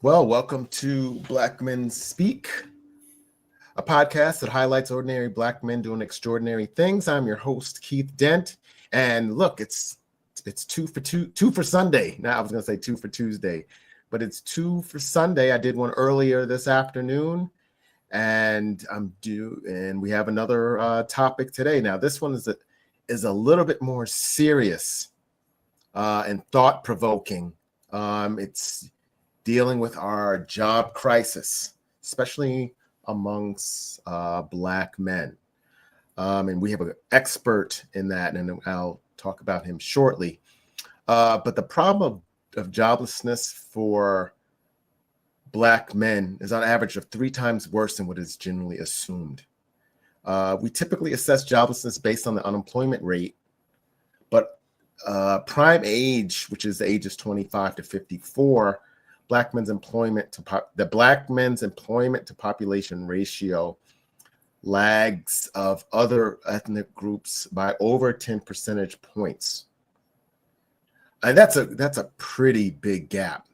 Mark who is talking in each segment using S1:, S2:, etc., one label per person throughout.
S1: Well, welcome to Black Men Speak, a podcast that highlights ordinary Black men doing extraordinary things. I'm your host, Keith Dent, and look, it's two for Sunday. Now I was going to say two for Tuesday, but it's two for Sunday. I did one earlier this afternoon, and we have another topic today. Now this one is a little bit more serious and thought-provoking. It's dealing with our job crisis, especially amongst Black men. And we have an expert in that, and I'll talk about him shortly. But the problem of joblessness for Black men is on average of 3 times worse than what is generally assumed. We typically assess joblessness based on the unemployment rate, but prime age, which is the ages 25 to 54, the Black men's employment to population ratio lags of other ethnic groups by over 10 percentage points. And that's a pretty big gap,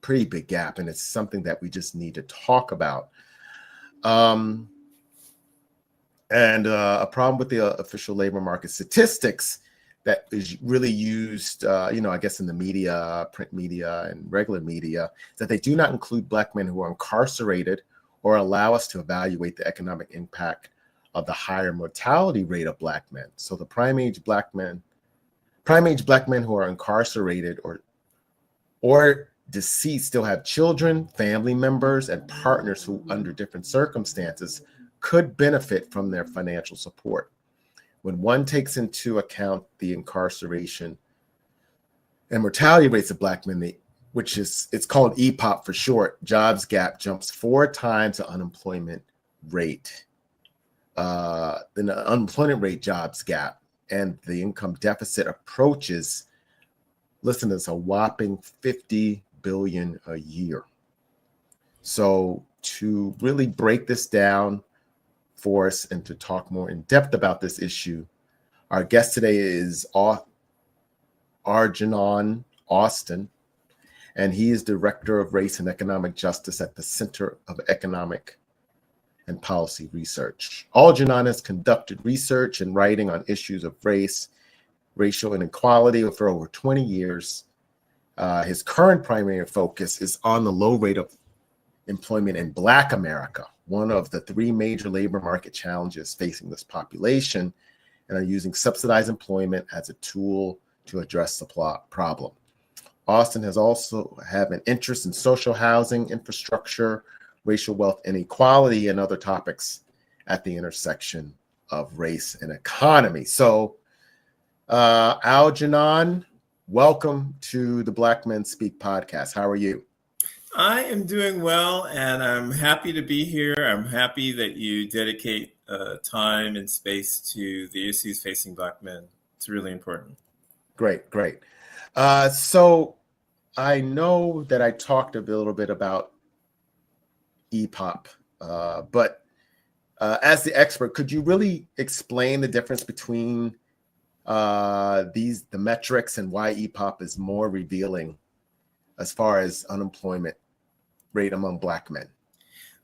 S1: and it's something that we just need to talk about. And a problem with the official labor market statistics that is really used, I guess in the media, print media and regular media, that they do not include Black men who are incarcerated or allow us to evaluate the economic impact of the higher mortality rate of Black men. So the prime age Black men who are incarcerated or deceased still have children, family members, and partners who, under different circumstances, could benefit from their financial support. When one takes into account the incarceration and mortality rates of Black men, it's called EPOP for short, jobs gap jumps 4 times the unemployment rate. The unemployment rate jobs gap and the income deficit approaches, listen to this, a whopping $50 billion a year. So to really break this down for us and to talk more in depth about this issue, our guest today is Algernon Austin, and he is Director of Race and Economic Justice at the Center of Economic and Policy Research. Algernon has conducted research and writing on issues of race, racial inequality for over 20 years. His current primary focus is on the low rate of employment in Black America, one of the 3 major labor market challenges facing this population, and are using subsidized employment as a tool to address the problem. Austin has also had an interest in social housing, infrastructure, racial wealth inequality, and other topics at the intersection of race and economy. So, Algernon, welcome to the Black Men Speak podcast. How are you?
S2: I am doing well, and I'm happy to be here. I'm happy that you dedicate time and space to the issues facing Black men. It's really important.
S1: Great. So I know that I talked a little bit about EPOP, but as the expert, could you really explain the difference between the metrics and why EPOP is more revealing as far as unemployment rate among Black men?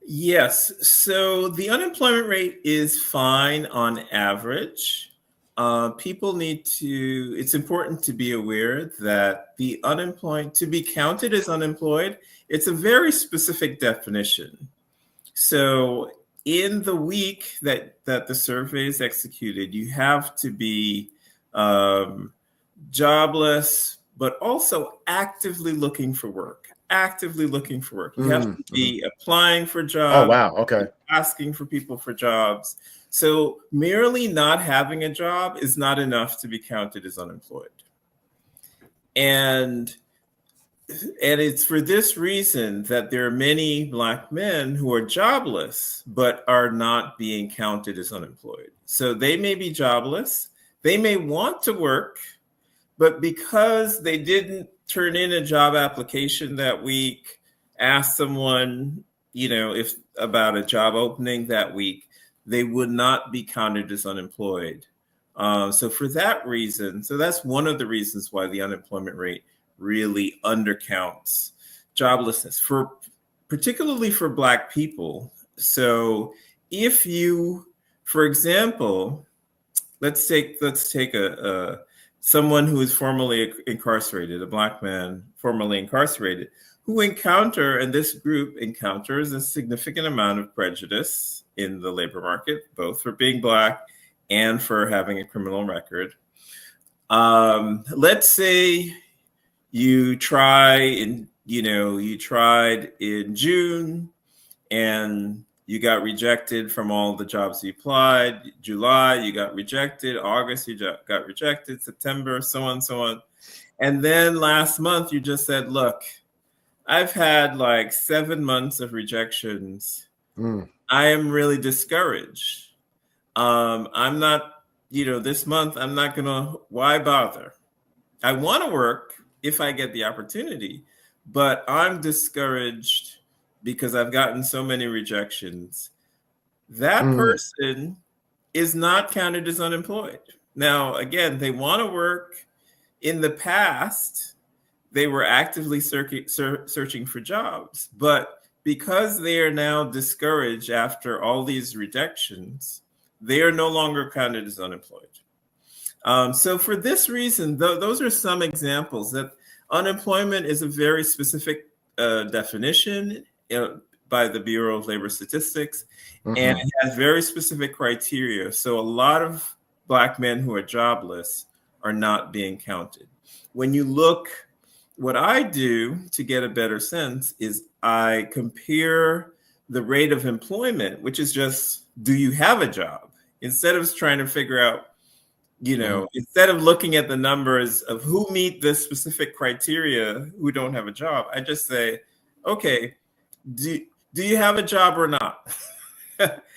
S2: Yes. So the unemployment rate is fine on average. It's important to be aware that the unemployed, to be counted as unemployed, it's a very specific definition. So in the week that the survey is executed, you have to be jobless, but also actively looking for work. You have to be applying for jobs.
S1: Oh, wow. Okay.
S2: Asking for people for jobs. So merely not having a job is not enough to be counted as unemployed. And it's for this reason that there are many Black men who are jobless, but are not being counted as unemployed. So they may be jobless. They may want to work, but because they didn't turn in a job application that week, ask someone, if about a job opening that week, they would not be counted as unemployed. So for that reason, that's one of the reasons why the unemployment rate really undercounts joblessness, particularly for Black people. So if you, for example, let's take someone who is formerly incarcerated, a Black man formerly incarcerated, and this group encounters a significant amount of prejudice in the labor market, both for being Black and for having a criminal record. Let's say you tried in June and you got rejected from all the jobs you applied. July, you got rejected. August, you got rejected. September, so on. And then last month, you just said, look, I've had like 7 months of rejections. I am really discouraged. I'm not, this month, I'm not why bother? I want to work if I get the opportunity, but I'm discouraged because I've gotten so many rejections. That person is not counted as unemployed. Now, again, they want to work. In the past, they were actively searching for jobs, but because they are now discouraged after all these rejections, they are no longer counted as unemployed. So for this reason, those are some examples that unemployment is a very specific definition by the Bureau of Labor Statistics, and it has very specific criteria. So a lot of Black men who are jobless are not being counted. When you look, what I do to get a better sense is I compare the rate of employment, which is just, do you have a job? Instead of trying to figure out, instead of looking at the numbers of who meet this specific criteria, who don't have a job, I just say, okay, do you have a job or not?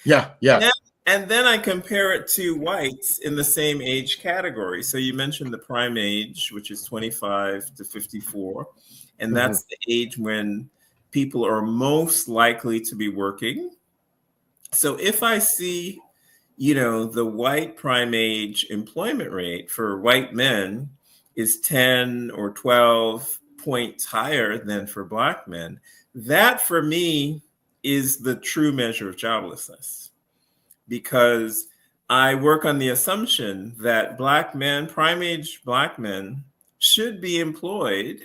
S1: Yeah.
S2: And then I compare it to whites in the same age category. So you mentioned the prime age, which is 25 to 54. And that's the age when people are most likely to be working. So if I see, the white prime age employment rate for white men is 10 or 12 points higher than for Black men, that for me is the true measure of joblessness, because I work on the assumption that Black men, prime age Black men, should be employed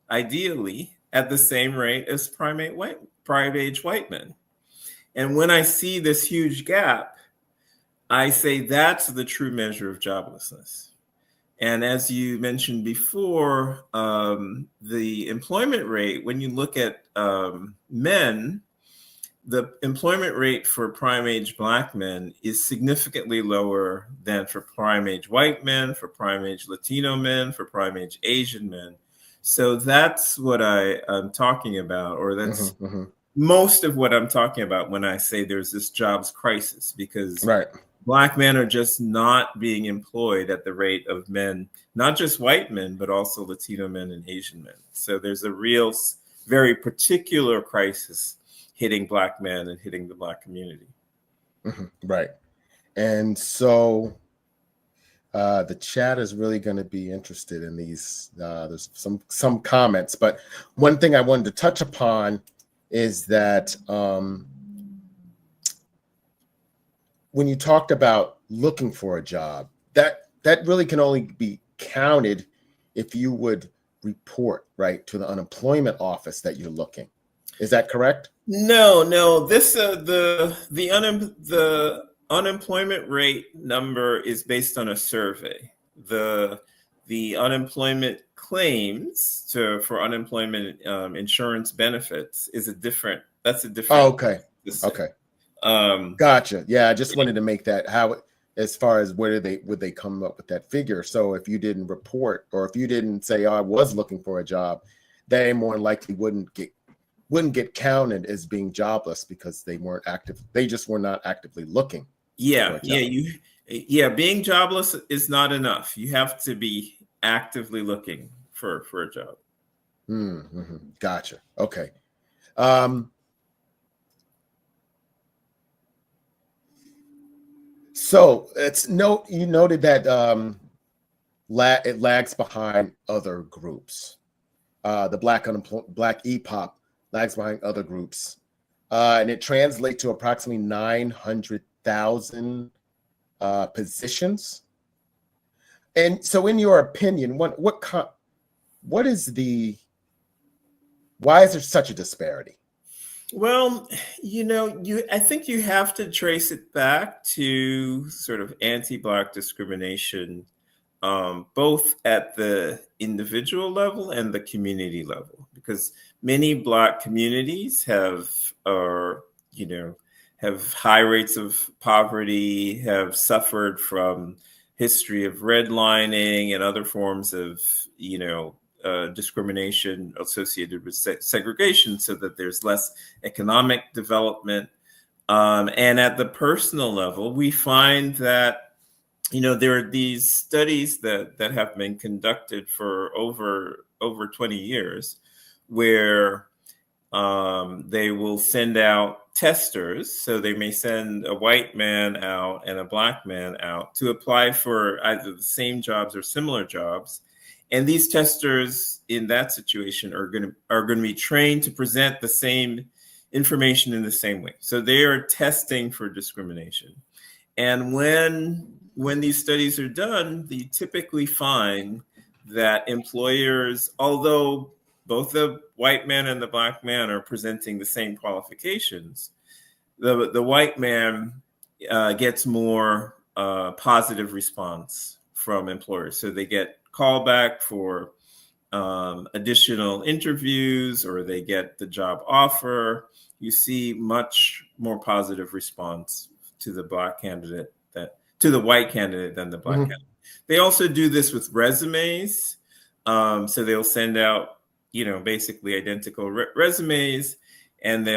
S2: ideally at the same rate as prime age white men. And when I see this huge gap, I say that's the true measure of joblessness. And as you mentioned before, the employment rate, when you look at men, the employment rate for prime age Black men is significantly lower than for prime age white men, for prime age Latino men, for prime age Asian men. So that's what I'm talking about, or that's most of what I'm talking about when I say there's this jobs crisis, because Black men are just not being employed at the rate of men, not just white men, but also Latino men and Asian men. So there's a real, very particular crisis hitting Black men and hitting the Black community.
S1: Right. And so the chat is really going to be interested in these. There's some comments, but one thing I wanted to touch upon is that when you talked about looking for a job, that really can only be counted if you would report, right, to the unemployment office that you're looking. Is that correct?
S2: No. This the unemployment rate number is based on a survey. The unemployment claims for unemployment insurance benefits is a different. That's a different.
S1: Oh, okay. Okay. Gotcha. Yeah, I just wanted to make that as far as would they come up with that figure. So if you didn't report, or if you didn't say, "Oh, I was looking for a job," they more than likely wouldn't get counted as being jobless because they weren't active. They just were not actively looking.
S2: Being jobless is not enough. You have to be actively looking for a job.
S1: Gotcha. Okay. So you noted that it lags behind other groups. the Black EPOP lags behind other groups. And it translates to approximately 900,000 positions. And so in your opinion, why is there such a disparity?
S2: Well, I think you have to trace it back to sort of anti-Black discrimination, both at the individual level and the community level, because many Black communities have high rates of poverty, have suffered from history of redlining and other forms of, discrimination associated with segregation, so that there's less economic development. And at the personal level, we find that, there are these studies that have been conducted for over 20 years where they will send out testers. So they may send a white man out and a Black man out to apply for either the same jobs or similar jobs. And these testers in that situation are going to be trained to present the same information in the same way. So they are testing for discrimination. And when these studies are done, they typically find that employers, although both the white man and the Black man are presenting the same qualifications, the white man gets more positive response from employers. So they get callback for additional interviews, or they get the job offer. You see much more positive response to the Black candidate to the white candidate than the Black candidate. They also do this with resumes. So they'll send out, basically identical resumes, and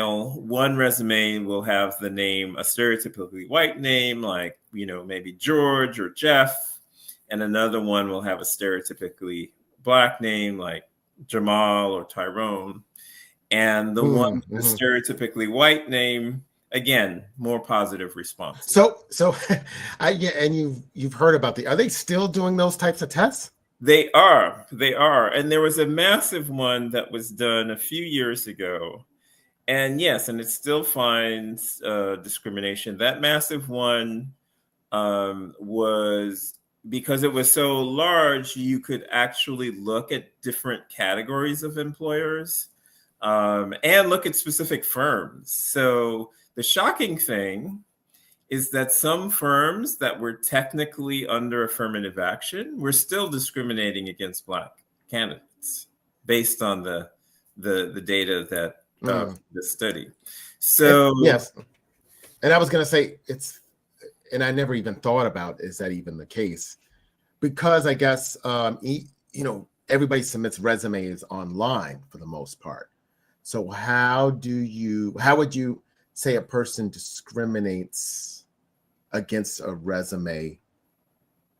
S2: one resume will have the name, a stereotypically white name, like, maybe George or Jeff, and another one will have a stereotypically Black name like Jamal or Tyrone. And the one with the stereotypically white name, again, more positive response.
S1: So and you've heard about are they still doing those types of tests?
S2: They are. And there was a massive one that was done a few years ago. And yes, and it still finds discrimination. That massive one was, because it was so large, you could actually look at different categories of employers and look at specific firms. So the shocking thing is that some firms that were technically under affirmative action were still discriminating against Black candidates based on the data that the study. So
S1: yes, and I was going to say and I never even thought about, is that even the case? Because I guess everybody submits resumes online for the most part. So how would you say a person discriminates against a resume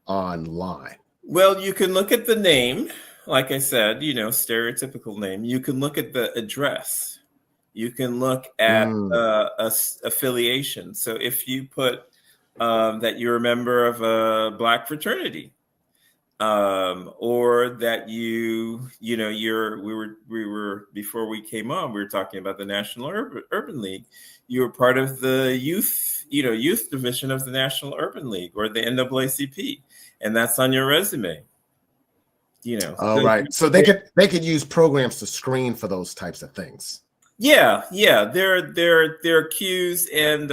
S1: online?
S2: Well, you can look at the name, like I said, stereotypical name. You can look at the address. You can look at affiliation. So if you put that you're a member of a Black fraternity, or that we were before we came on, we were talking about the National Urban League. You were part of the youth division of the National Urban League or the NAACP, and that's on your resume.
S1: Oh, right. So they could use programs to screen for those types of things.
S2: Yeah. They're cues, and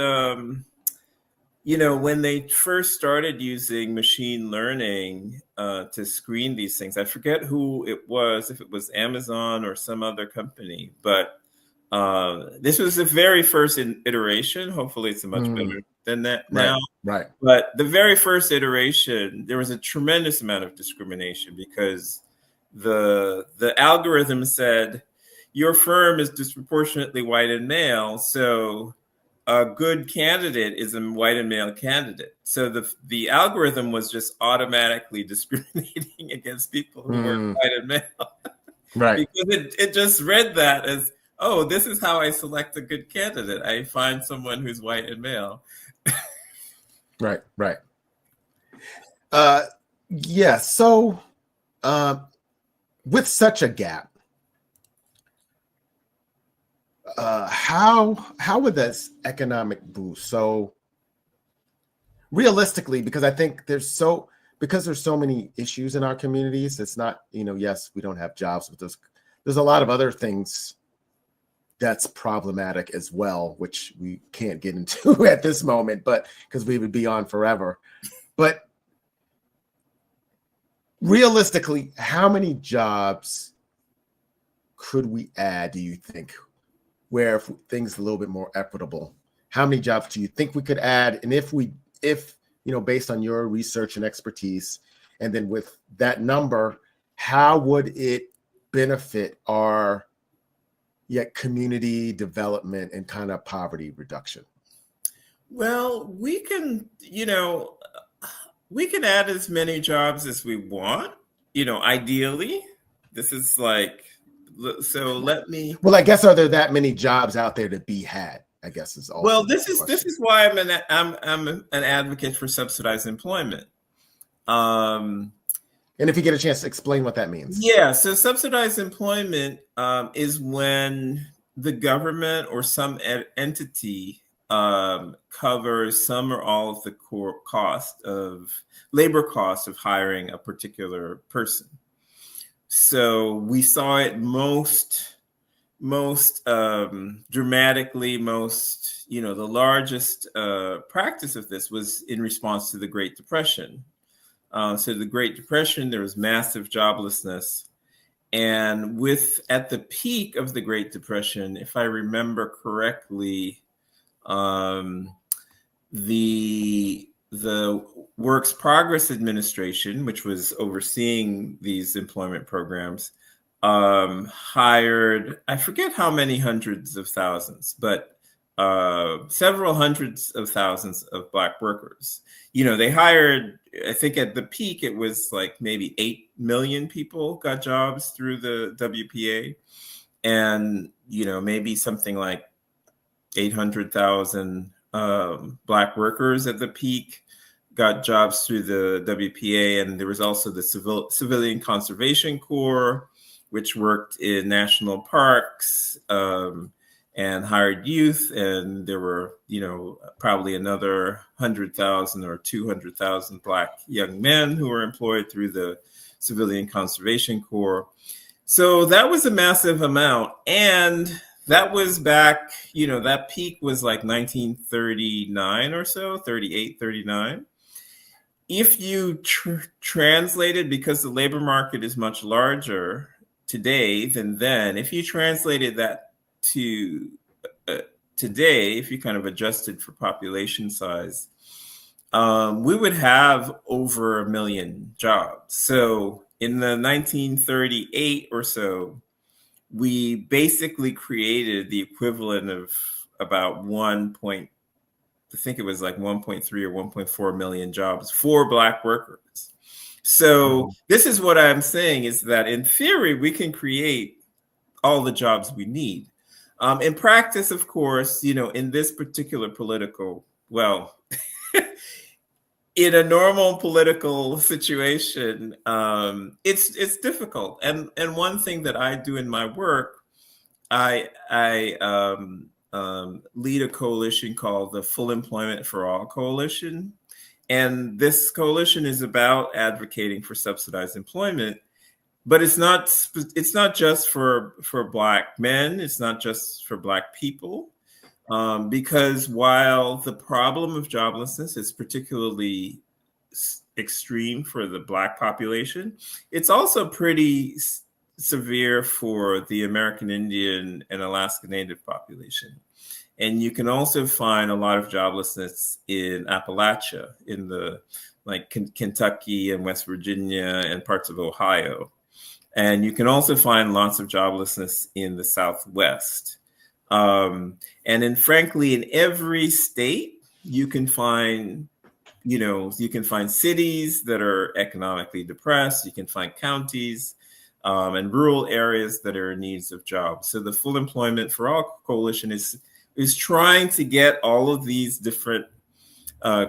S2: when they first started using machine learning to screen these things, I forget who it was, if it was Amazon or some other company, but this was the very first iteration. Hopefully it's much better than that now.
S1: Right.
S2: But the very first iteration, there was a tremendous amount of discrimination because the algorithm said your firm is disproportionately white and male, so a good candidate is a white and male candidate. So the algorithm was just automatically discriminating against people who were white and male.
S1: Right.
S2: Because it just read that as, oh, this is how I select a good candidate. I find someone who's white and male.
S1: Right. Yeah. So with such a gap how would this economic boost? So realistically, because I think there's so many issues in our communities, it's not, yes, we don't have jobs, but there's a lot of other things that's problematic as well, which we can't get into at this moment, but because we would be on forever. But realistically, how many jobs could we add, do you think, where if things are a little bit more equitable? How many jobs do you think we could add? And if based on your research and expertise, and then with that number, how would it benefit our community development and kind of poverty reduction?
S2: Well, we can add as many jobs as we want, ideally. This is like, so let me.
S1: Well, I guess, are there that many jobs out there to be had? I guess is also.
S2: Well, this is why I'm an advocate for subsidized employment.
S1: And if you get a chance to explain what that means.
S2: Yeah, so subsidized employment is when the government or some entity covers some or all of the core labor cost of hiring a particular person. So we saw it most dramatically, the largest practice of this was in response to the Great Depression. So the Great Depression, there was massive joblessness. And at the peak of the Great Depression, if I remember correctly, the Works Progress Administration, which was overseeing these employment programs, hired, I forget how many hundreds of thousands, but several hundreds of thousands of Black workers. They hired, I think at the peak, it was like maybe 8 million people got jobs through the WPA. And, maybe something like 800,000 Black workers at the peak got jobs through the WPA. And there was also the Civilian Conservation Corps, which worked in national parks and hired youth. And there were, probably another 100,000 or 200,000 Black young men who were employed through the Civilian Conservation Corps. So that was a massive amount. And that was back, that peak was like 1939 or so, 38, 39. If you translated, because the labor market is much larger today than then, if you translated that to today, if you kind of adjusted for population size, we would have over 1 million jobs. So in the 1938 or so, we basically created the equivalent of about 1.3 or 1.4 million jobs for Black workers. So this is what I'm saying, is that in theory, we can create all the jobs we need. In practice, of course, in this particular in a normal political situation, it's difficult. And one thing that I do in my work, I lead a coalition called the Full Employment for All Coalition. And this coalition is about advocating for subsidized employment. But it's not just for Black men. It's not just for Black people, because while the problem of joblessness is particularly extreme for the Black population, it's also pretty severe for the American Indian and Alaska Native population. And you can also find a lot of joblessness in Appalachia, in Kentucky and West Virginia and parts of Ohio. And you can also find lots of joblessness in the Southwest. And frankly, in every state, you can find cities that are economically depressed. You can find counties and rural areas that are in need of jobs. So the Full Employment for All Coalition is trying to get all of these different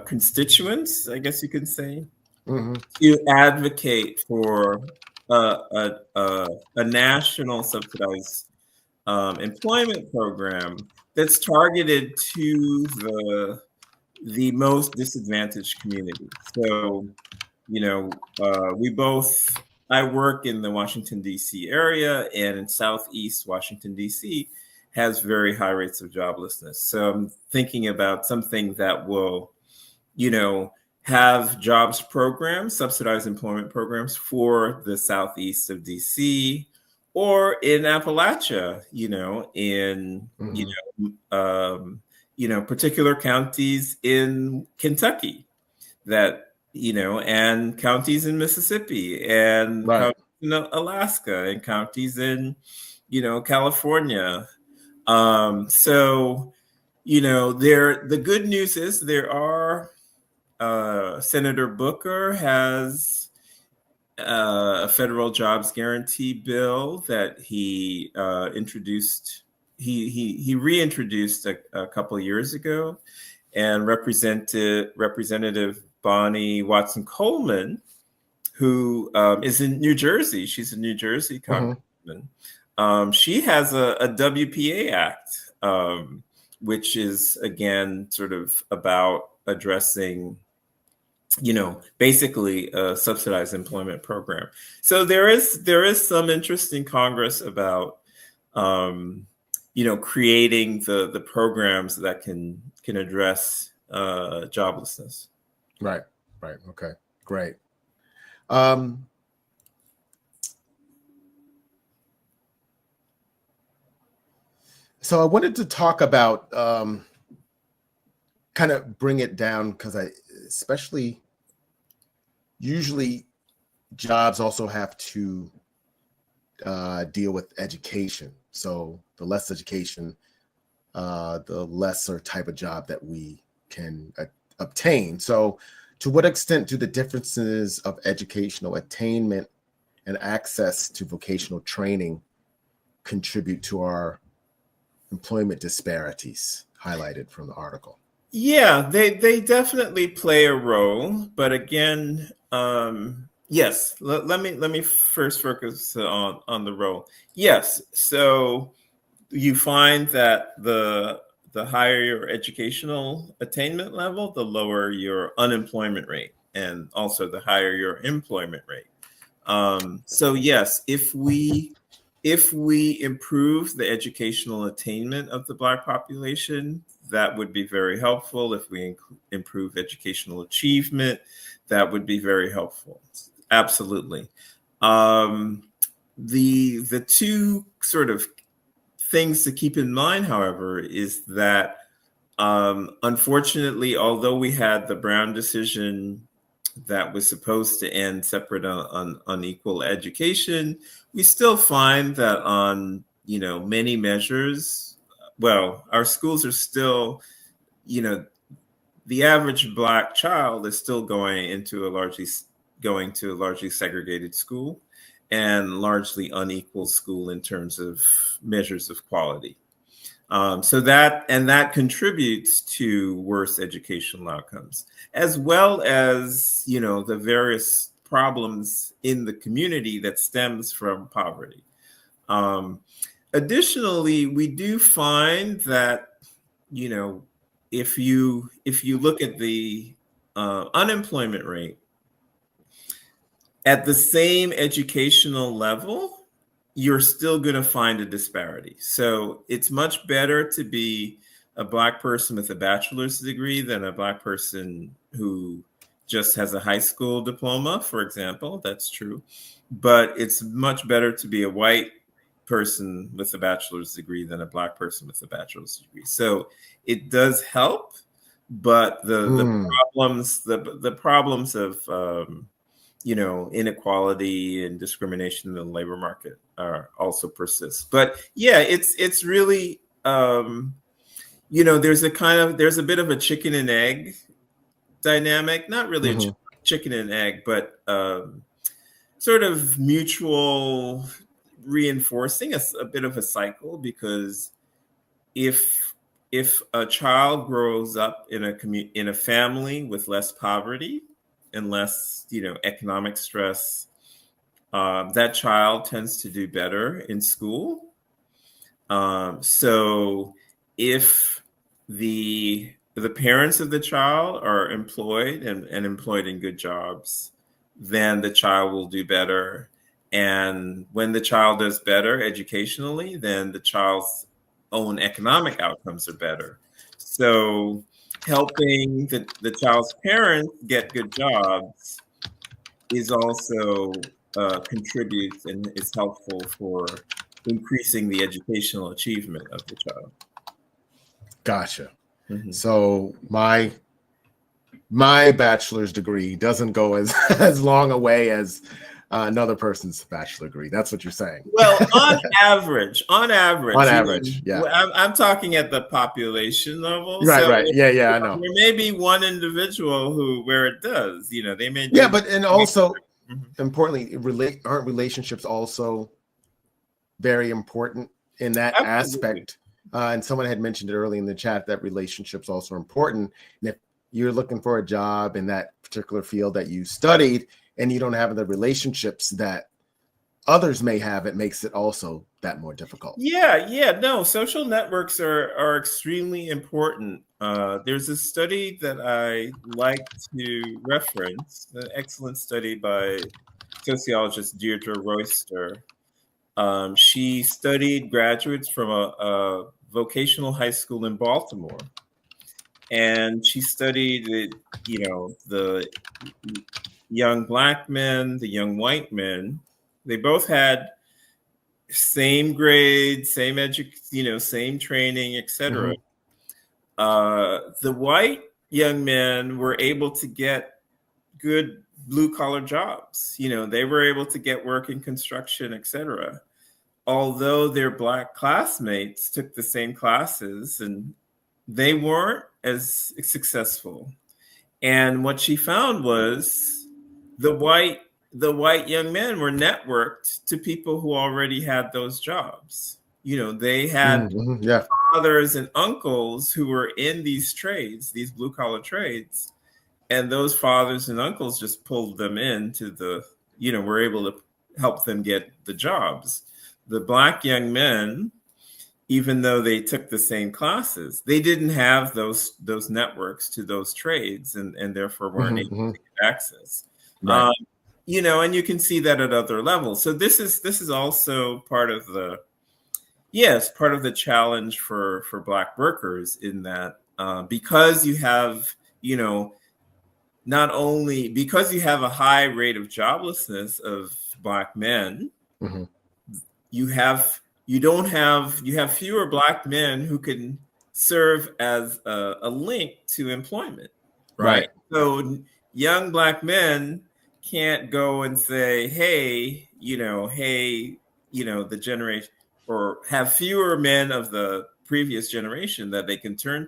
S2: constituents, I guess you could say, to advocate for a national subsidized employment program that's targeted to the most disadvantaged community. So, I work in the Washington, D.C. area, and in Southeast Washington, D.C. has very high rates of joblessness. So I'm thinking about something that will, have jobs programs, subsidized employment programs for the Southeast of DC or in Appalachia, particular counties in Kentucky that, and counties in Mississippi and
S1: Right.
S2: counties in Alaska and counties in, California. So, the good news is there are, Senator Booker has a federal jobs guarantee bill that he introduced. He reintroduced a couple of years ago, and Representative Bonnie Watson Coleman, who is in New Jersey. She's a New Jersey congresswoman. She has a WPA Act, which is again sort of about addressing, basically a subsidized employment program. So there is some interest in Congress about, creating the programs that can address joblessness.
S1: Right. Okay, great. So I wanted to talk about kind of bring it down, because usually jobs also have to deal with education. So the less education, the lesser type of job that we can obtain. So to what extent do the differences of educational attainment and access to vocational training contribute to our employment disparities highlighted from the article?
S2: Yeah, they definitely play a role, but again, yes. Let me first focus on the role. Yes, so you find that the higher your educational attainment level, the lower your unemployment rate, and also the higher your employment rate. So yes, if we improve the educational attainment of the Black population, that would be very helpful. If we improve educational achievement, that would be very helpful. Absolutely. The two sort of things to keep in mind, however, is that unfortunately, although we had the Brown decision that was supposed to end separate on unequal education, we still find that on many measures, well, our schools are still, the average Black child is still going to a largely segregated school and largely unequal school in terms of measures of quality. So that contributes to worse educational outcomes, as well as, the various problems in the community that stems from poverty. Additionally, we do find that, if you look at the unemployment rate at the same educational level, you're still going to find a disparity. So it's much better to be a Black person with a bachelor's degree than a Black person who just has a high school diploma, for example. That's true. But it's much better to be a white person with a bachelor's degree than a Black person with a bachelor's degree. So it does help, but the problems of inequality and discrimination in the labor market also persist. But yeah, it's really there's a bit of a chicken and egg dynamic, not really a chicken and egg, but sort of mutual reinforcing, a bit of a cycle, because if a child grows up in a family with less poverty and less, economic stress, that child tends to do better in school. So if the parents of the child are employed and employed in good jobs, then the child will do better. And when the child does better educationally, then the child's own economic outcomes are better. So helping the child's parents get good jobs is also contributes and is helpful for increasing the educational achievement of the child.
S1: Gotcha.
S2: Mm-hmm.
S1: So my bachelor's degree doesn't go as long a way as another person's bachelor degree. That's what you're saying.
S2: Well, on average,
S1: yeah.
S2: I'm talking at the population level.
S1: Right,
S2: so
S1: right. Yeah, I know.
S2: There may be one individual where it does. They may.
S1: Yeah, but and also
S2: mm-hmm.
S1: importantly, aren't relationships also very important in that
S2: Absolutely.
S1: aspect? And someone had mentioned it early in the chat that relationships also are important. And if you're looking for a job in that particular field that you studied and you don't have the relationships that others may have, it makes it also that more difficult.
S2: No, social networks are extremely important. There's a study that I like to reference, an excellent study by sociologist Deirdre Royster. She studied graduates from a vocational high school in Baltimore, and she studied the young Black men, the young white men. They both had same grades, same same training, etc.
S1: Mm-hmm.
S2: The white young men were able to get good blue collar jobs. They were able to get work in construction, etc. Although their Black classmates took the same classes and they weren't as successful. And what she found was the white young men were networked to people who already had those jobs. They had fathers and uncles who were in these trades, these blue collar trades. And those fathers and uncles just pulled them into were able to help them get the jobs. The Black young men, even though they took the same classes, they didn't have those networks to those trades and therefore weren't able to get access.
S1: Right.
S2: And you can see that at other levels. So this is also part of part of the challenge for Black workers in that because you have, not only because you have a high rate of joblessness of Black men,
S1: mm-hmm.
S2: you have fewer Black men who can serve as a link to employment, right? So young Black men can't go and say, hey, the generation, or have fewer men of the previous generation that they can turn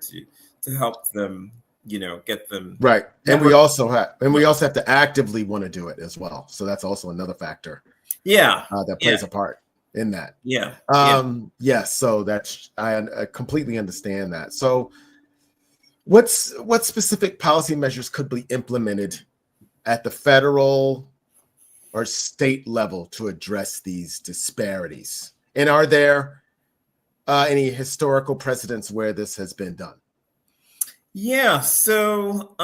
S2: to help them, get them
S1: right. And we also have to actively want to do it as well. So that's also another factor. That plays a part in that. Yes. So that's I completely understand that. So what specific policy measures could be implemented at the federal or state level to address these disparities? And are there any historical precedents where this has been done?
S2: So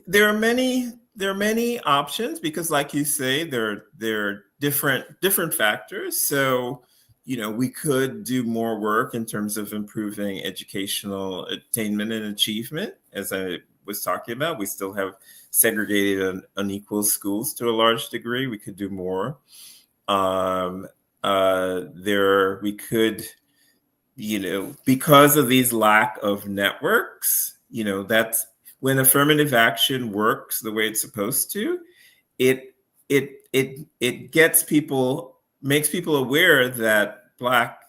S2: there are many options because, like you say, there are different factors. So we could do more work in terms of improving educational attainment and achievement. As I was talking about, we still have segregated and unequal schools to a large degree. We could do more. We could, because of these lack of networks, that's when affirmative action works the way it's supposed to. It makes people aware that Black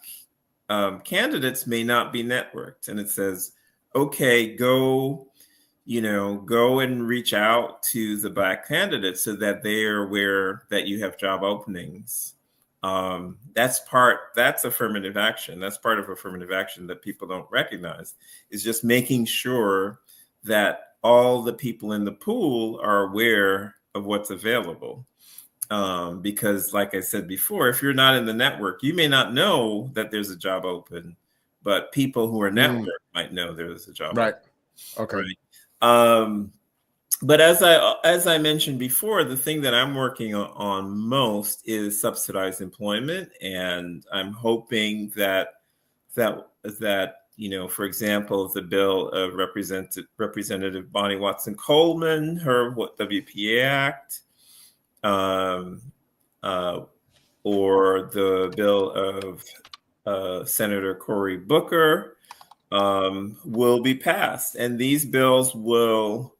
S2: candidates may not be networked, and it says, okay, go and reach out to the Black candidates so that they are aware that you have job openings. That's affirmative action. That's part of affirmative action that people don't recognize, is just making sure that all the people in the pool are aware of what's available. Because like I said before, if you're not in the network, you may not know that there's a job open, but people who are networked might know there's a job
S1: Right.
S2: open.
S1: Okay.
S2: Right. But as I mentioned before, the thing that I'm working on most is subsidized employment, and I'm hoping that for example, the bill of Representative Bonnie Watson Coleman, her WPA Act, or the bill of Senator Cory Booker will be passed, and these bills will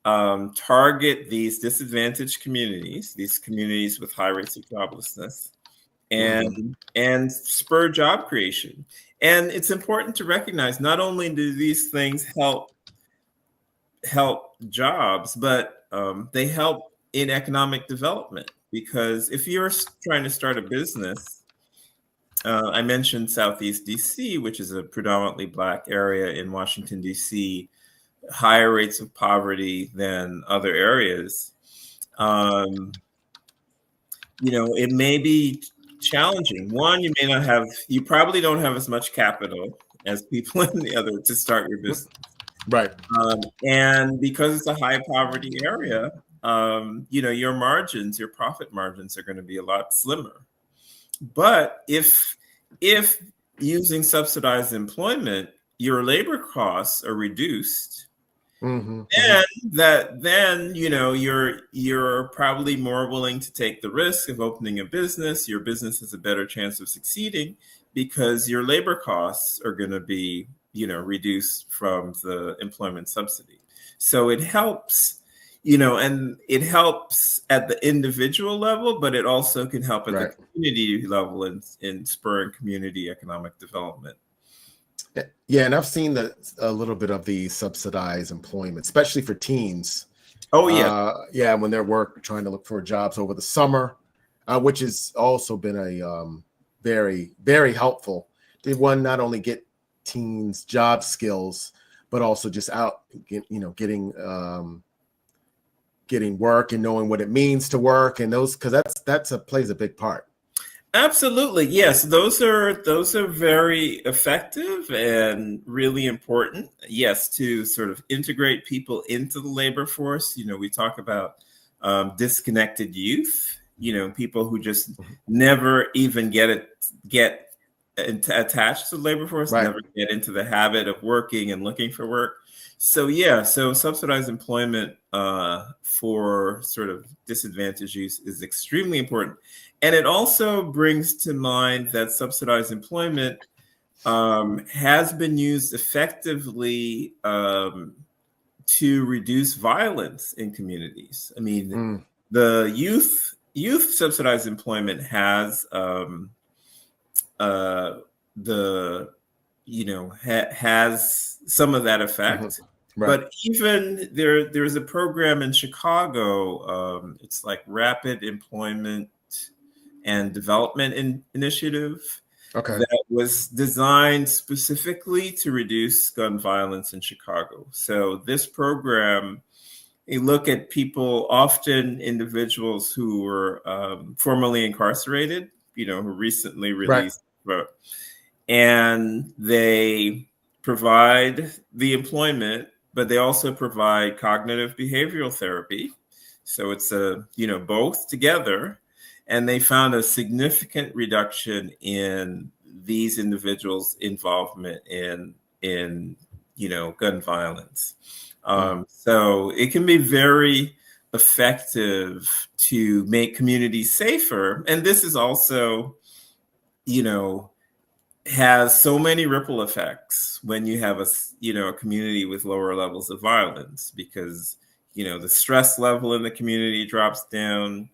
S2: target these disadvantaged communities, these communities with high rates of joblessness, and spur job creation. And it's important to recognize not only do these things help jobs, but they help in economic development. Because if you're trying to start a business, I mentioned Southeast DC, which is a predominantly Black area in Washington, DC, higher rates of poverty than other areas. It may be challenging. One, you probably don't have as much capital as people in the other to start your business.
S1: Right.
S2: And because it's a high poverty area, your profit margins are going to be a lot slimmer. But if using subsidized employment, your labor costs are reduced, then you're probably more willing to take the risk of opening a business. Your business has a better chance of succeeding because your labor costs are going to be reduced from the employment subsidy. So it helps, and it helps at the individual level, but it also can help at the community level in spurring community economic development.
S1: Yeah, and I've seen a little bit of the subsidized employment, especially for teens.
S2: Oh, yeah.
S1: Yeah, when they're trying to look for jobs over the summer, which has also been a very, very helpful. They not only get teens job skills, but also just getting work and knowing what it means to work, and because plays a big part.
S2: Absolutely. Yes. Those are very effective and really important. Yes. To sort of integrate people into the labor force. We talk about disconnected youth, people who just never even get attached to the labor force, never get into the habit of working and looking for work. So subsidized employment for sort of disadvantaged youth is extremely important. And it also brings to mind that subsidized employment has been used effectively to reduce violence in communities. I mean, the youth subsidized employment has has some of that effect. But even there's a program in Chicago. It's like Rapid Employment and Development Initiative that was designed specifically to reduce gun violence in Chicago. So this program, you look at people, often individuals who were formerly incarcerated, who recently released, and they provide the employment, but they also provide cognitive behavioral therapy. So it's both together. And they found a significant reduction in these individuals' involvement in gun violence. So it can be very effective to make communities safer. And this is also, has so many ripple effects when you have a community with lower levels of violence, because, the stress level in the community drops down.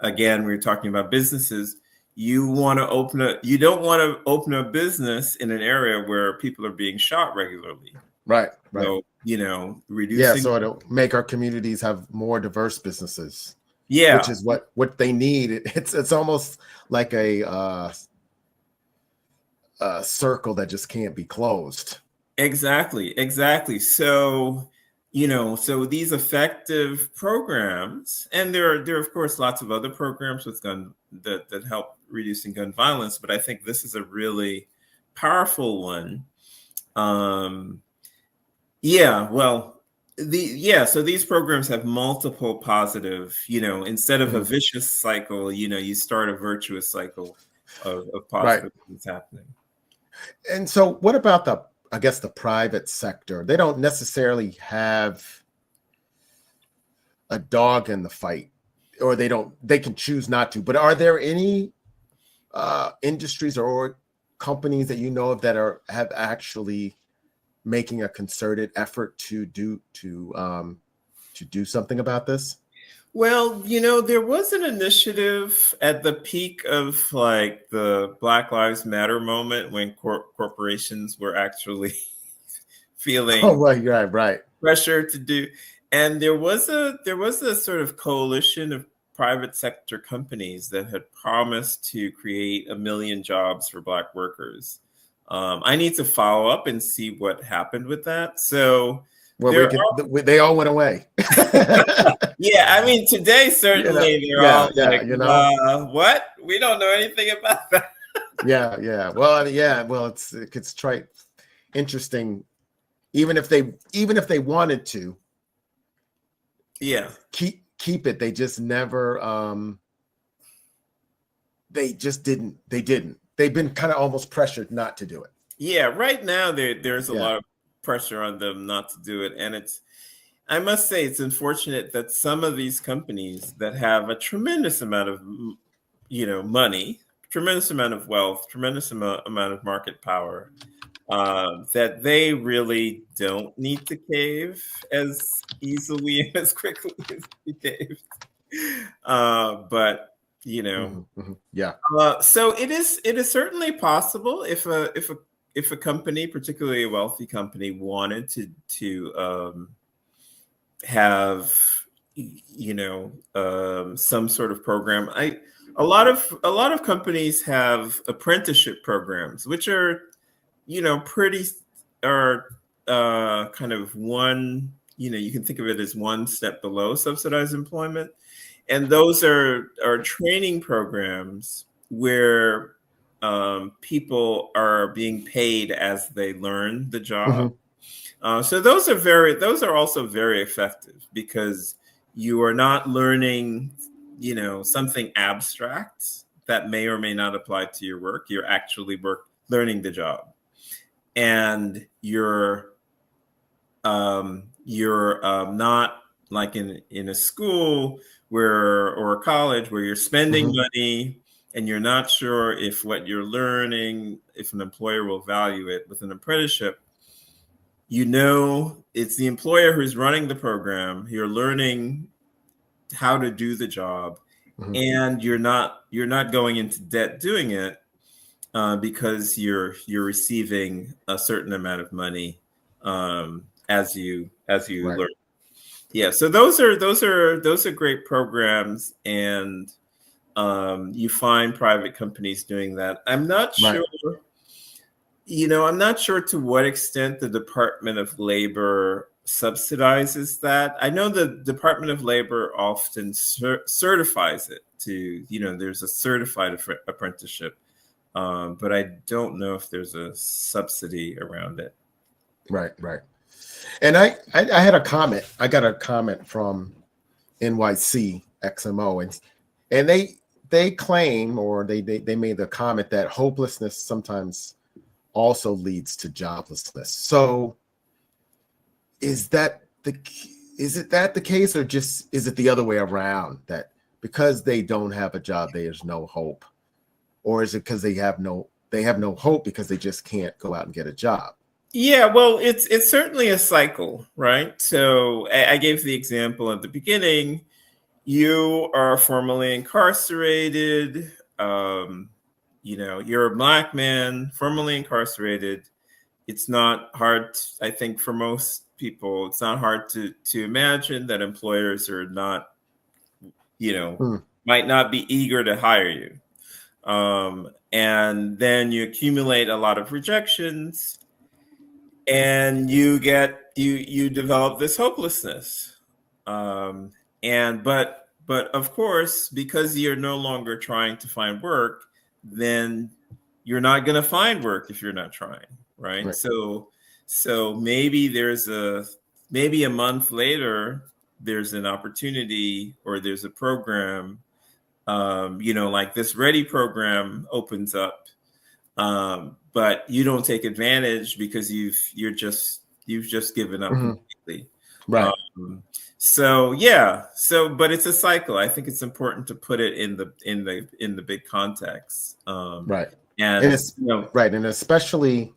S2: Again, we were talking about businesses. You don't want to open a business in an area where people are being shot regularly.
S1: Right.
S2: So, reducing.
S1: Yeah, so it'll make our communities have more diverse businesses.
S2: Yeah.
S1: Which is what they need. It's almost like a circle that just can't be closed.
S2: Exactly. So so these effective programs, and there are of course lots of other programs with that help reducing gun violence, but I think this is a really powerful one. So these programs have multiple positive, instead of a vicious cycle, you start a virtuous cycle of positive things happening.
S1: And so what about the private sector? They don't necessarily have a dog in the fight, or they can choose not to. But are there any industries or companies that you know of that have actually making a concerted effort to do something about this?
S2: Well, there was an initiative at the peak of like the Black Lives Matter moment when corporations were actually feeling
S1: right
S2: pressure to do, and there was a sort of coalition of private sector companies that had promised to create 1 million jobs for Black workers. I need to follow up and see what happened with that. So,
S1: they all went away.
S2: Yeah, I mean, today certainly they're all like, what? We don't know anything about that.
S1: Yeah. Well, it's interesting. Even if they wanted to, keep it, they just never. They just didn't. They didn't. They've been kind of almost pressured not to do it.
S2: Yeah, right now there's a lot of pressure on them not to do it, and I must say it's unfortunate that some of these companies that have a tremendous amount of money, tremendous amount of wealth, tremendous amount of market power, that they really don't need to cave as easily and as quickly as we caved. But so it is certainly possible if a company, particularly a wealthy company, wanted to have some sort of program. A lot of companies have apprenticeship programs, which are kind of one, you can think of it as one step below subsidized employment. And those are training programs where people are being paid as they learn the job. So those are also very effective because you are not learning, something abstract that may or may not apply to your work. You're actually learning the job, and you're not like in a school or a college where you're spending money and you're not sure if what you're learning, if an employer will value it. With an apprenticeship, it's the employer who's running the program. You're learning how to do the job, and you're not going into debt doing it because you're receiving a certain amount of money as you learn. Yeah, so those are great programs, and you find private companies doing that. I'm not sure. I'm not sure to what extent the Department of Labor subsidizes that. I know the Department of Labor often certifies it to, there's a certified apprenticeship, but I don't know if there's a subsidy around it.
S1: Right. And I had a comment. I got a comment from NYC XMO, and they claim, or they made the comment that hopelessness sometimes also leads to joblessness. So is that the case, or just is it the other way around, that because they don't have a job there's no hope, or is it because they have no hope because they just can't go out and get a job?
S2: Yeah, well, it's certainly a cycle, right? So I gave the example at the beginning. You are formerly incarcerated. You're a Black man, formerly incarcerated. It's not hard, I think, for most people. It's not hard to imagine that employers are not, might not be eager to hire you. And then you accumulate a lot of rejections. And you develop this hopelessness. But of course, because you're no longer trying to find work, then you're not going to find work if you're not trying, right? So maybe a month later, there's an opportunity or there's a program, like this Ready program opens up, but you don't take advantage because you've just given up completely.
S1: Right.
S2: But it's a cycle. I think it's important to put it in the big context.
S1: Right.
S2: And
S1: it's right. And especially,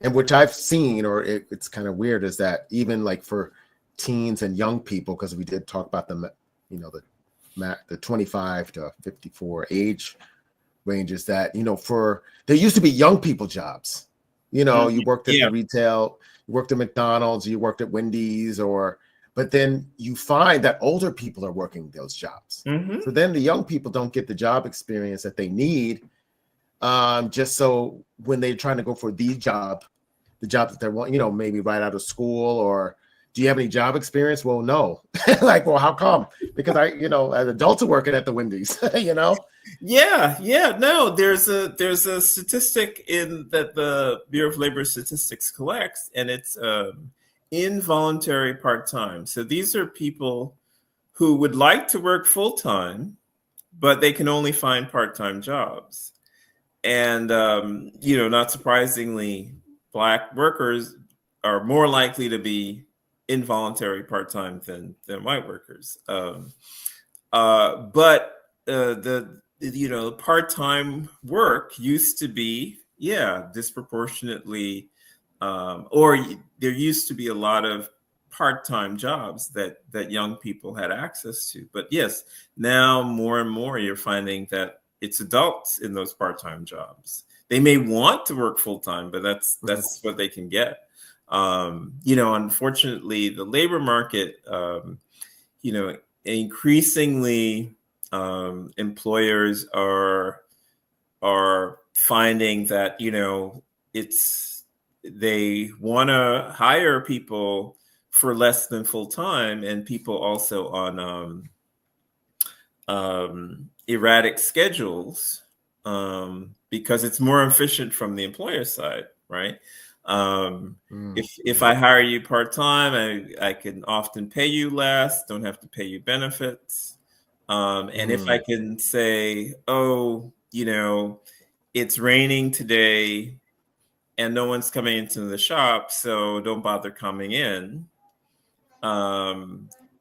S1: and which I've seen, or it's kind of weird, is that even like for teens and young people, because we did talk about the 25 to 54 age ranges, that, there used to be young people jobs. You worked at the retail, you worked at McDonald's, you worked at Wendy's, but then you find that older people are working those jobs. So then the young people don't get the job experience that they need, just so when they're trying to go for the job that they want, maybe right out of school, or do you have any job experience? Well, no. Like, well, how come? Because as adults are working at the Wendy's,
S2: No, there's a statistic that the Bureau of Labor Statistics collects, and it's involuntary part-time. So these are people who would like to work full-time, but they can only find part-time jobs. And, not surprisingly, Black workers are more likely to be involuntary part-time than white workers. But the part-time work used to be, disproportionately, or there used to be a lot of part-time jobs that young people had access to. But yes, now more and more you're finding that it's adults in those part-time jobs. They may want to work full-time, but that's what they can get. Unfortunately, the labor market, increasingly employers are finding that, they want to hire people for less than full-time, and people also on erratic schedules, because it's more efficient from the employer side, right? If I hire you part-time, I can often pay you less, don't have to pay you benefits. And if I can say, it's raining today and no one's coming into the shop, so don't bother coming in.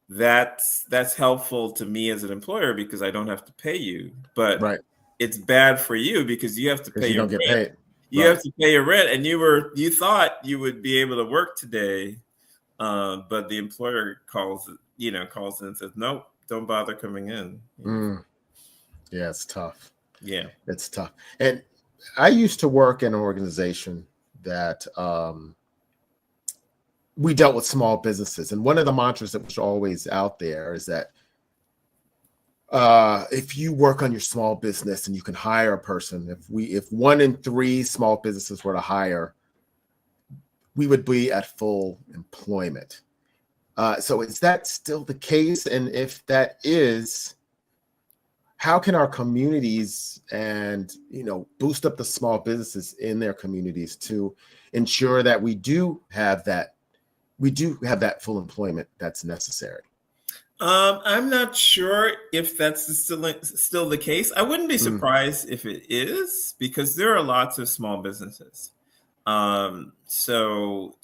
S2: That's helpful to me as an employer because I don't have to pay you, but it's bad for you because you have to pay your rent. Paid. You have to pay your rent, and you thought you would be able to work today, but the employer calls in and says, nope, don't bother coming in.
S1: Yeah, it's tough.
S2: Yeah,
S1: it's tough. And I used to work in an organization that we dealt with small businesses, and one of the mantras that was always out there is that if you work on your small business and you can hire a person, if 1 in 3 small businesses were to hire, we would be at full employment. So is that still the case? And if that is, how can our communities and boost up the small businesses in their communities to ensure that we do have that full employment that's necessary?
S2: I'm not sure if that's still the case. I wouldn't be surprised if it is, because there are lots of small businesses. So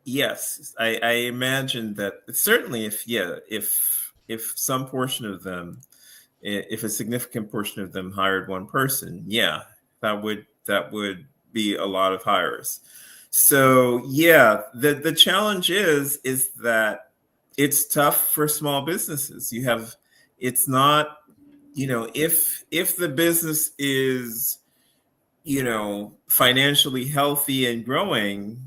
S2: yes, I imagine that certainly if some portion of them, if a significant portion of them hired one person, that would be a lot of hires. So the challenge is that it's tough for small businesses. It's not, if the business is, financially healthy and growing,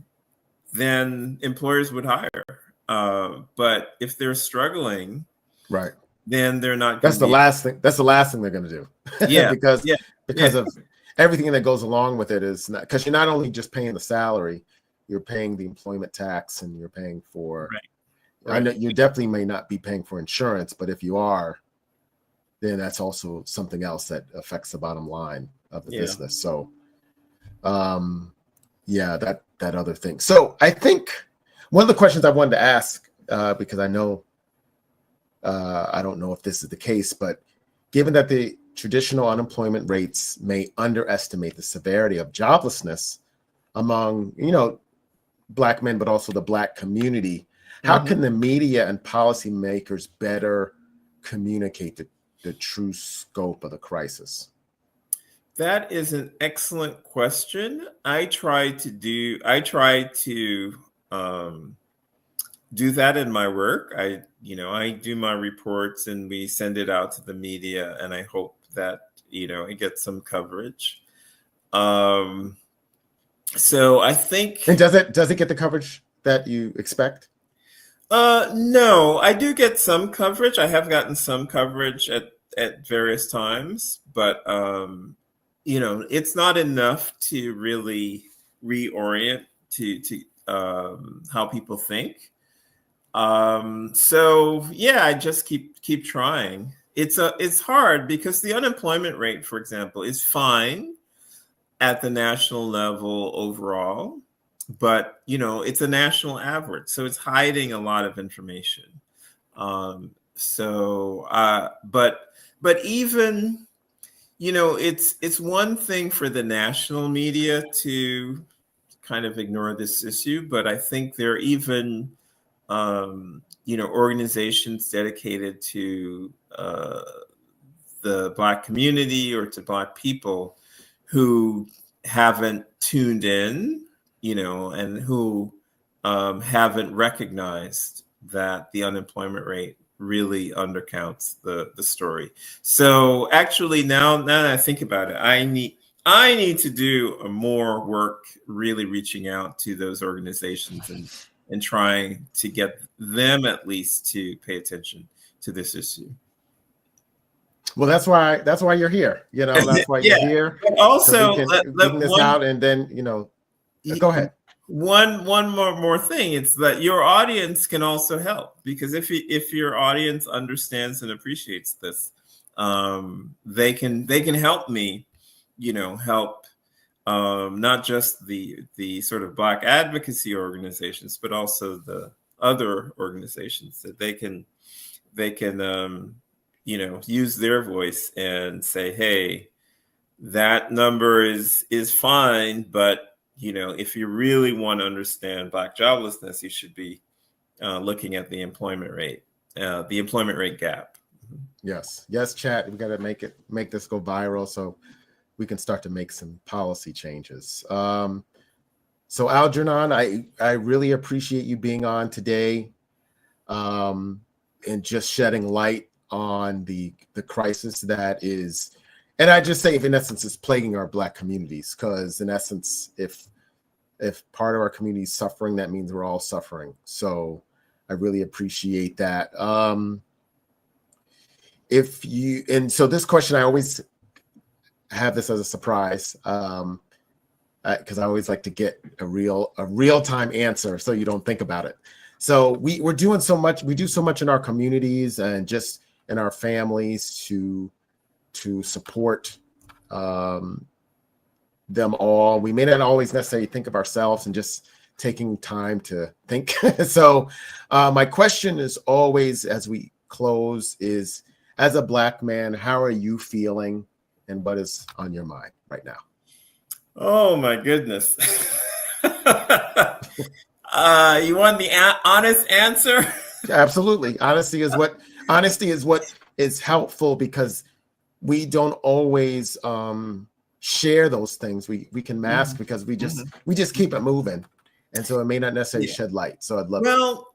S2: then employers would hire. But if they're struggling,
S1: right,
S2: then they're not.
S1: That's the last thing they're going to do.
S2: Yeah,
S1: because of everything that goes along with it is not, because you're not only just paying the salary, you're paying the employment tax and you're paying for,
S2: Right.
S1: I know you definitely may not be paying for insurance, but if you are, then that's also something else that affects the bottom line of the business. So, that other thing. So I think one of the questions I wanted to ask, because I know, I don't know if this is the case, but given that the traditional unemployment rates may underestimate the severity of joblessness among, Black men, but also the Black community, how can the media and policymakers better communicate the true scope of the crisis?
S2: That is an excellent question. I try to do that in my work. I do my reports and we send it out to the media, and I hope that it gets some coverage. So I think.
S1: And does it get the coverage that you expect?
S2: No, I do get some coverage. I have gotten some coverage at various times, but it's not enough to really reorient to how people think. I just keep trying. It's hard because the unemployment rate, for example, is fine at the national level overall, but it's a national average, so it's hiding a lot of information. But even it's one thing for the national media to kind of ignore this issue, but I think there are even organizations dedicated to the Black community or to Black people who haven't tuned in, and who haven't recognized that the unemployment rate really undercounts the story. So actually, now that I think about it, I need to do more work really reaching out to those organizations and trying to get them at least to pay attention to this issue.
S1: Well, that's why you're here. That's why you're here.
S2: But also,
S1: so we can this out, and then go ahead.
S2: One more thing. It's that your audience can also help, because if your audience understands and appreciates this, they can help me, help not just the sort of Black advocacy organizations, but also the other organizations that they can use their voice and say, hey, that number is fine, but if you really want to understand Black joblessness, you should be looking at the employment rate gap.
S1: Yes, chat. We got to make this go viral so we can start to make some policy changes. So Algernon, I really appreciate you being on today, and just shedding light on the crisis that is, and I just say, in essence, it's plaguing our Black communities, because in essence, if part of our community is suffering, that means we're all suffering. So I really appreciate that. So this question, I always have this as a surprise, because I always like to get a real-time answer so you don't think about it. So we're doing so much. We do so much in our communities and just in our families to support them all. We may not always necessarily think of ourselves, and just taking time to think. So my question is always, as we close, is, as a Black man, how are you feeling, and what is on your mind right now?
S2: Oh my goodness. You want the honest answer?
S1: Absolutely. Honesty is what is helpful, because we don't always share those things. We can mask because we just keep it moving. And so it may not necessarily shed light. So I'd love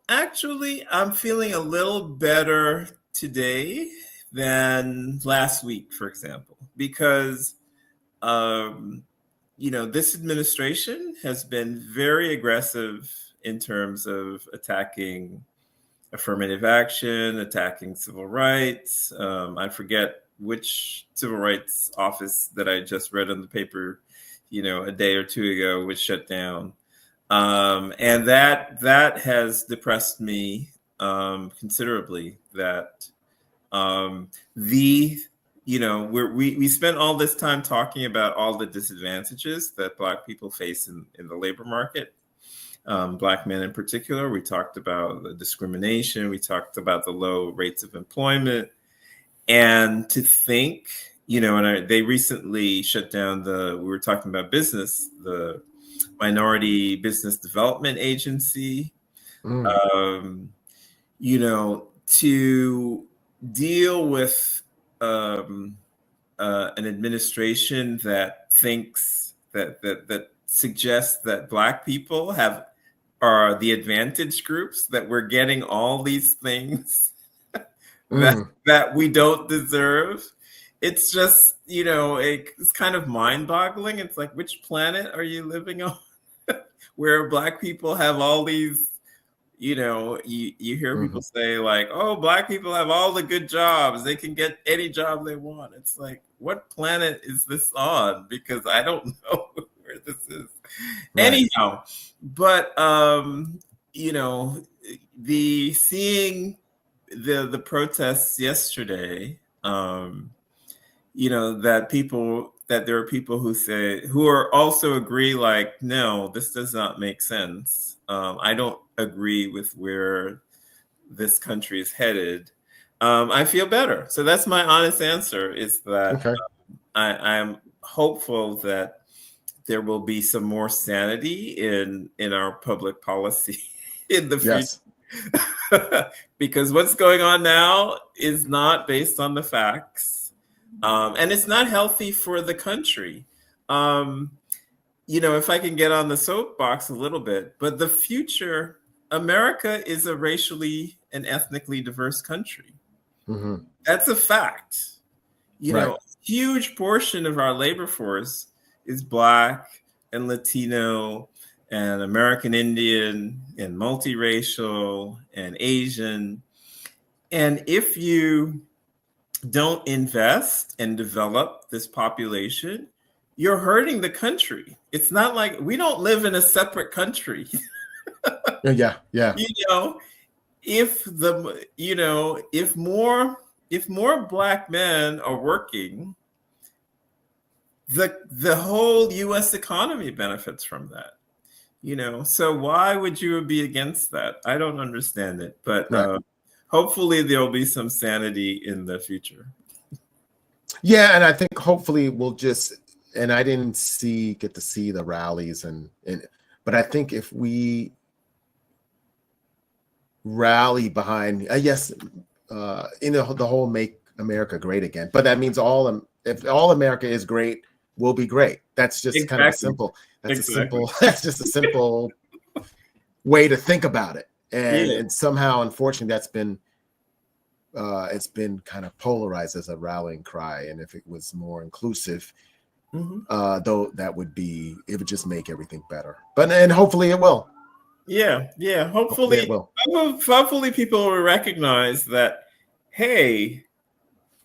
S2: actually, I'm feeling a little better today than last week, for example, because this administration has been very aggressive in terms of attacking affirmative action, attacking civil rights. I forget which civil rights office that I just read in the paper, a day or two ago was shut down. And that has depressed me considerably. That we spent all this time talking about all the disadvantages that Black people face in the labor market. Black men in particular. We talked about the discrimination. We talked about the low rates of employment. And to think, they recently shut down we were talking about business, the Minority Business Development Agency, to deal with an administration that thinks that suggests that Black people are the advantaged groups, that we're getting all these things that we don't deserve. It's just, it's kind of mind-boggling. It's like, which planet are you living on where Black people have all these, you hear people say like, oh, Black people have all the good jobs. They can get any job they want. It's like, what planet is this on? Because I don't know where this is. Right. Anyhow, but, seeing the protests yesterday, that there are people who also agree, like, no, this does not make sense. I don't agree with where this country is headed. I feel better. So that's my honest answer, is that I'm hopeful that there will be some more sanity in our public policy in the future. Yes. Because what's going on now is not based on the facts. And it's not healthy for the country. If I can get on the soapbox a little bit, but the future, America is a racially and ethnically diverse country. That's a fact. A huge portion of our labor force is Black and Latino and American Indian and multiracial and Asian. And if you don't invest and develop this population, you're hurting the country. It's not like we don't live in a separate country.
S1: Yeah.
S2: If more Black men are working, the whole U.S. economy benefits from that. So why would you be against that? I don't understand it, but hopefully there'll be some sanity in the future.
S1: Yeah, and I think hopefully we'll and I didn't get to see the rallies, but I think if we rally behind, the whole "Make America Great Again," but that means if all America is great, we'll be great. That's just kind of simple. That's just a simple way to think about it. And somehow, unfortunately, that's been it's been kind of polarized as a rallying cry. And if it was more inclusive, though, it would just make everything better. And hopefully it will.
S2: Yeah. Hopefully it will. Hopefully people will recognize that, hey,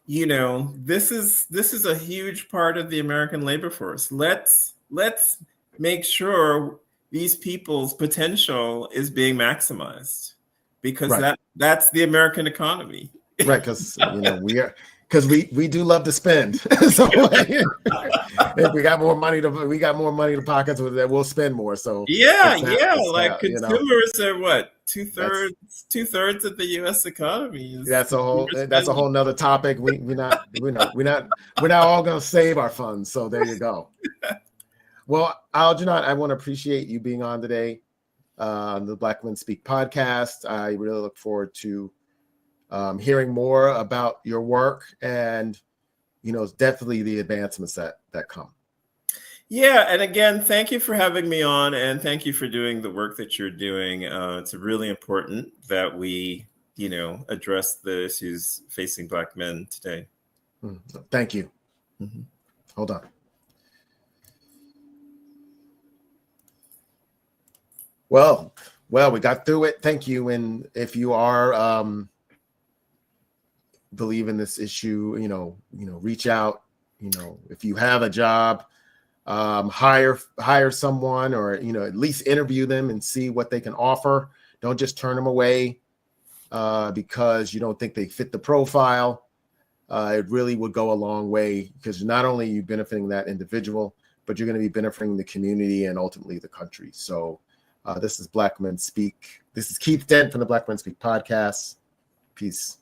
S2: this is a huge part of the American labor force. Let's make sure these people's potential is being maximized, because that's the American economy.
S1: Right, because we do love to spend. So if we got more money to pockets with that, we'll spend more. So consumers are what, two-thirds of the U.S. economy. That's a whole nother topic. We're not all going to save our funds. So there you go. Well, Algernon, I want to appreciate you being on today on the Black Men Speak podcast. I really look forward to hearing more about your work and, definitely the advancements that come.
S2: Yeah. And again, thank you for having me on, and thank you for doing the work that you're doing. It's really important that we, address the issues facing Black men today.
S1: Thank you. Hold on. Well, we got through it. Thank you. And if you are believe in this issue, reach out. If you have a job, hire someone, or at least interview them and see what they can offer. Don't just turn them away because you don't think they fit the profile. It really would go a long way, because not only are you benefiting that individual, but you're going to be benefiting the community and ultimately the country. So this is Black Men Speak. This is Keith Dent from the Black Men Speak podcast. Peace.